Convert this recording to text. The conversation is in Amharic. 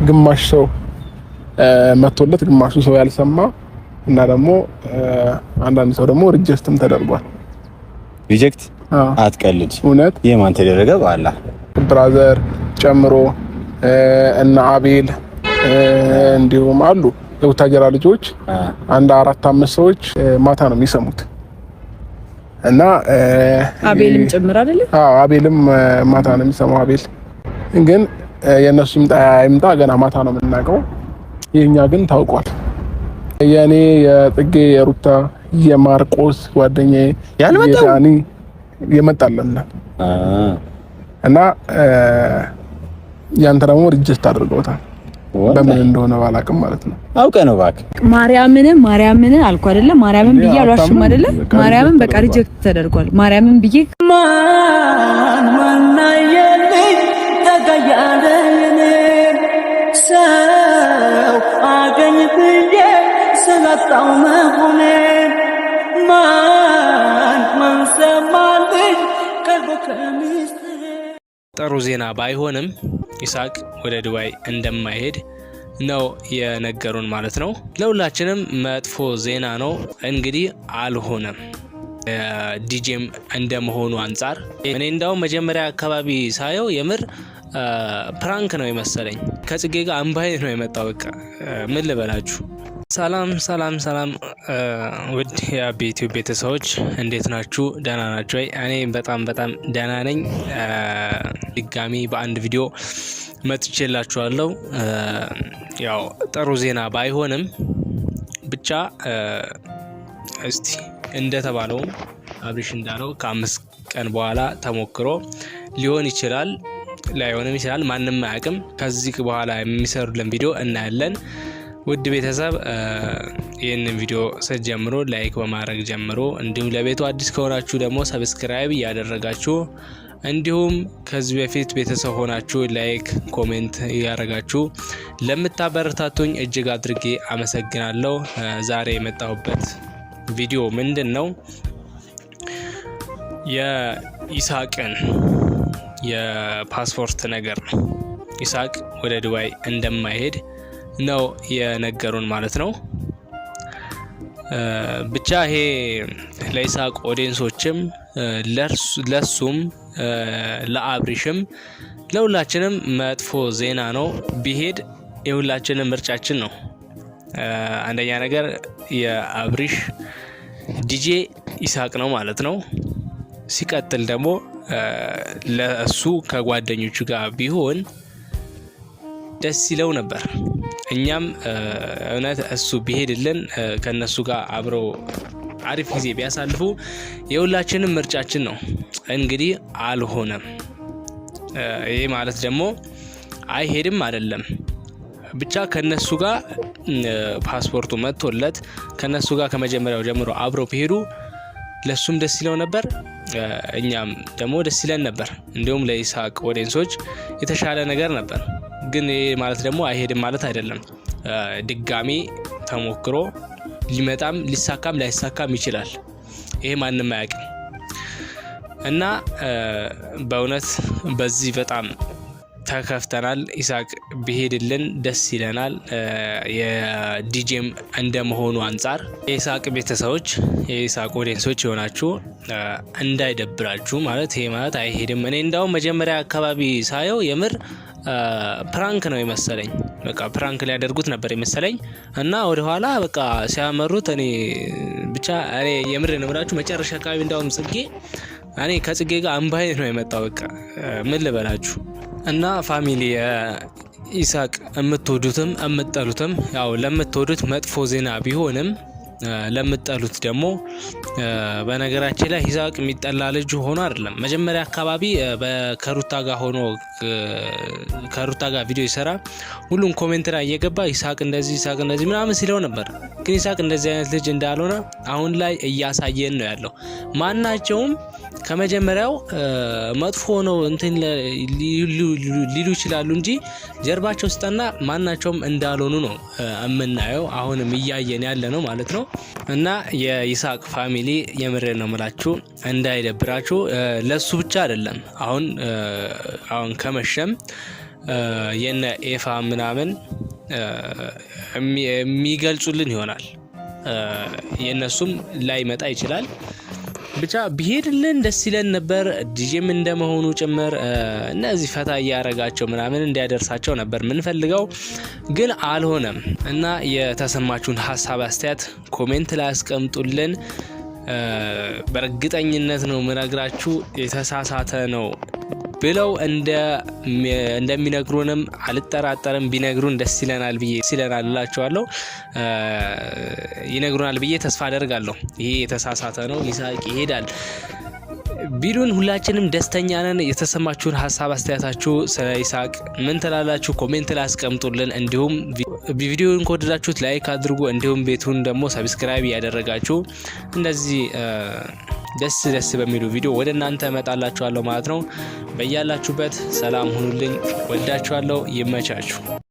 ግማሽ ሰው መቶለት ግማሹ ሰው ያልሰማ እና ደግሞ አንዳንድ ሰው ደግሞ ሪጀክትም ተደርጓል። ሪጀክት አትቀልድ። እውነት የማን ተደረገ? በአላህ ብራዘር ጨምሮ እና አቤል እንዲሁም አሉ የውታጀራ ልጆች አንድ 4-5 ሰዎች ማታ ነው የሚሰሙት እና አቤልም ጭምር አይደለ? አዎ አቤልም ማታ ነው የሚሰማው። አቤል ግን የነሱ ይምጣ ገና ማታ ነው የምናውቀው። የኛ ግን ታውቋል። የኔ የጥጌ የሩታ የማርቆስ ጓደኛዬ የዳኒ የመጣለና እና ያንተ ደግሞ ሪጀክት አድርገውታል። በምን እንደሆነ ባላቅም ማለት ነው። አውቀ ነው እባክህ። ማርያምን አልኩ አይደለ? ማርያምን ብዬ አልዋሽም አይደለ? ማርያምን በቃ ሪጀክት ተደርጓል። ማርያምን ብዬ ማናየልኝ ተጋያለኝ ሰው አገኝ ብዬ ስለጣው መሆኔ ማን ሰማልኝ ቀርቦ ከሚስት ጥሩ ዜና ባይሆንም ይስሐቅ ወደ ዱባይ እንደማይሄድ ነው የነገሩን ማለት ነው። ለሁላችንም መጥፎ ዜና ነው። እንግዲህ አልሆነም። ዲጄም እንደመሆኑ አንፃር እኔ እንዳው መጀመሪያ አካባቢ ሳየው የምር ፕራንክ ነው የመሰለኝ። ከጽጌ ጋር አምባይ ነው የመጣው። በቃ ምን ልበላችሁ። ሰላም ውድ የዩቲዩብ ቤተሰቦች እንዴት ናችሁ? ደህና ናችሁ ወይ? እኔ በጣም ደህና ነኝ። ድጋሚ በአንድ ቪዲዮ መጥቼላችኋለሁ። ያው ጥሩ ዜና ባይሆንም ብቻ እስቲ እንደተባለው አብሪሽ እንዳለው ከ5 ቀን በኋላ ተሞክሮ ሊሆን ይችላል፣ ላይሆንም ይችላል። ማንም አያውቅም። ከዚህ በኋላ የሚሰሩልን ቪዲዮ እናያለን። ውድ ቤተሰብ ይህንን ቪዲዮ ስትጀምሩ ላይክ በማድረግ ጀምሮ፣ እንዲሁም ለቤቱ አዲስ ከሆናችሁ ደግሞ ሰብስክራይብ እያደረጋችሁ፣ እንዲሁም ከዚህ በፊት ቤተሰብ ሆናችሁ ላይክ ኮሜንት እያደረጋችሁ ለምታበረታቱኝ እጅግ አድርጌ አመሰግናለሁ። ዛሬ የመጣሁበት ቪዲዮ ምንድን ነው? የይስሐቅን የፓስፖርት ነገር ነው። ይስሐቅ ወደ ዱባይ እንደማይሄድ ነው የነገሩን ማለት ነው። ብቻ ይሄ ለይስሐቅ ኦዲየንሶችም ለሱም ለአብሪሽም ለሁላችንም መጥፎ ዜና ነው። ቢሄድ የሁላችንም ምርጫችን ነው። አንደኛ ነገር የአብሪሽ ዲጄ ይስሐቅ ነው ማለት ነው። ሲቀጥል ደግሞ ለሱ ከጓደኞቹ ጋር ቢሆን ደስ ይለው ነበር። እኛም እውነት እሱ ቢሄድልን ከነሱ ጋር አብረው አሪፍ ጊዜ ቢያሳልፉ የሁላችንም ምርጫችን ነው። እንግዲህ አልሆነም። ይሄ ማለት ደግሞ አይሄድም አይደለም። ብቻ ከነሱ ጋር ፓስፖርቱ መጥቶለት ከነሱ ጋር ከመጀመሪያው ጀምሮ አብረው ቢሄዱ ለሱም ደስ ይለው ነበር፣ እኛም ደግሞ ደስ ይለን ነበር። እንዲሁም ለይስሐቅ ኦዲየንሶች የተሻለ ነገር ነበር። ግን ይሄ ማለት ደግሞ አይሄድም ማለት አይደለም። ድጋሚ ተሞክሮ ሊመጣም ሊሳካም ላይሳካም ይችላል። ይሄ ማንም አያውቅም እና በእውነት በዚህ በጣም ተከፍተናል። ይስሐቅ ቢሄድልን ደስ ይለናል። የዲጄም እንደመሆኑ አንፃር የይስሐቅ ቤተሰቦች የይስሐቅ ኦዲየንሶች የሆናችሁ እንዳይደብራችሁ ማለት ይሄ ማለት አይሄድም። እኔ እንዳውም መጀመሪያ አካባቢ ሳየው የምር ፕራንክ ነው የመሰለኝ። በቃ ፕራንክ ሊያደርጉት ነበር የመሰለኝ እና ወደ ኋላ በቃ ሲያመሩት እኔ የምር ነው ብላችሁ መጨረሻ አካባቢ እንዳውም ጽጌ እኔ ከጽጌ ጋር አምባይ ነው የመጣው። በቃ ምን ልበላችሁ እና ፋሚሊ ይስሐቅ የምትወዱትም የምትጠሉትም ያው ለምትወዱት መጥፎ ዜና ቢሆንም ለምትጠሉት ደግሞ በነገራችን ላይ ይስሐቅ የሚጠላ ልጅ ሆኖ አይደለም። መጀመሪያ አካባቢ ከሩታ ጋር ቪዲዮ ይሰራ ሁሉም ኮሜንት ላይ እየገባ ይስሐቅ እንደዚህ ምናምን ሲለው ነበር። ግን ይስሐቅ እንደዚህ አይነት ልጅ እንዳልሆነ አሁን ላይ እያሳየን ነው ያለው። ማናቸውም ከመጀመሪያው መጥፎ ነው እንትን ሊሉ ይችላሉ እንጂ ጀርባቸው ስጠና ማናቸውም እንዳልሆኑ ነው የምናየው። አሁንም እያየን ያለ ነው ማለት ነው። እና የይስሐቅ ፋሚሊ የምር ነው የምላችሁ እንዳይደብራችሁ። ለሱ ብቻ አይደለም አሁን ከመሸም የነ ኤፋ ምናምን የሚገልጹልን ይሆናል። የነሱም ላይ መጣ ይችላል። ብቻ ቢሄድልን ደስ ይለን ነበር። ዲጄም እንደመሆኑ ጭምር እነዚህ ፈታ እያረጋቸው ምናምን እንዲያደርሳቸው ነበር ምንፈልገው፣ ግን አልሆነም እና የተሰማችሁን ሀሳብ አስተያየት ኮሜንት ላይ አስቀምጡልን። በእርግጠኝነት ነው ምነግራችሁ የተሳሳተ ነው ብለው እንደሚነግሩንም አልጠራጠርም። ቢነግሩን ደስ ይለናል እላቸዋለሁ። ይነግሩናል ብዬ ተስፋ አደርጋለሁ። ይሄ የተሳሳተ ነው ይሳቅ ይሄዳል ቢሉን ሁላችንም ደስተኛ ነን። የተሰማችሁን ሀሳብ አስተያየታችሁ ስለ ይሳቅ ምን ትላላችሁ? ኮሜንት ላይ አስቀምጡልን። እንዲሁም ቪዲዮውን ከወደዳችሁት ላይክ አድርጉ። እንዲሁም ቤቱን ደግሞ ሰብስክራይብ ያደረጋችሁ እንደዚህ ደስ በሚሉ ቪዲዮ ወደ እናንተ እመጣላችኋለሁ ማለት ነው። በያላችሁበት ሰላም ሁኑልኝ። ወዳችኋለሁ። ይመቻችሁ።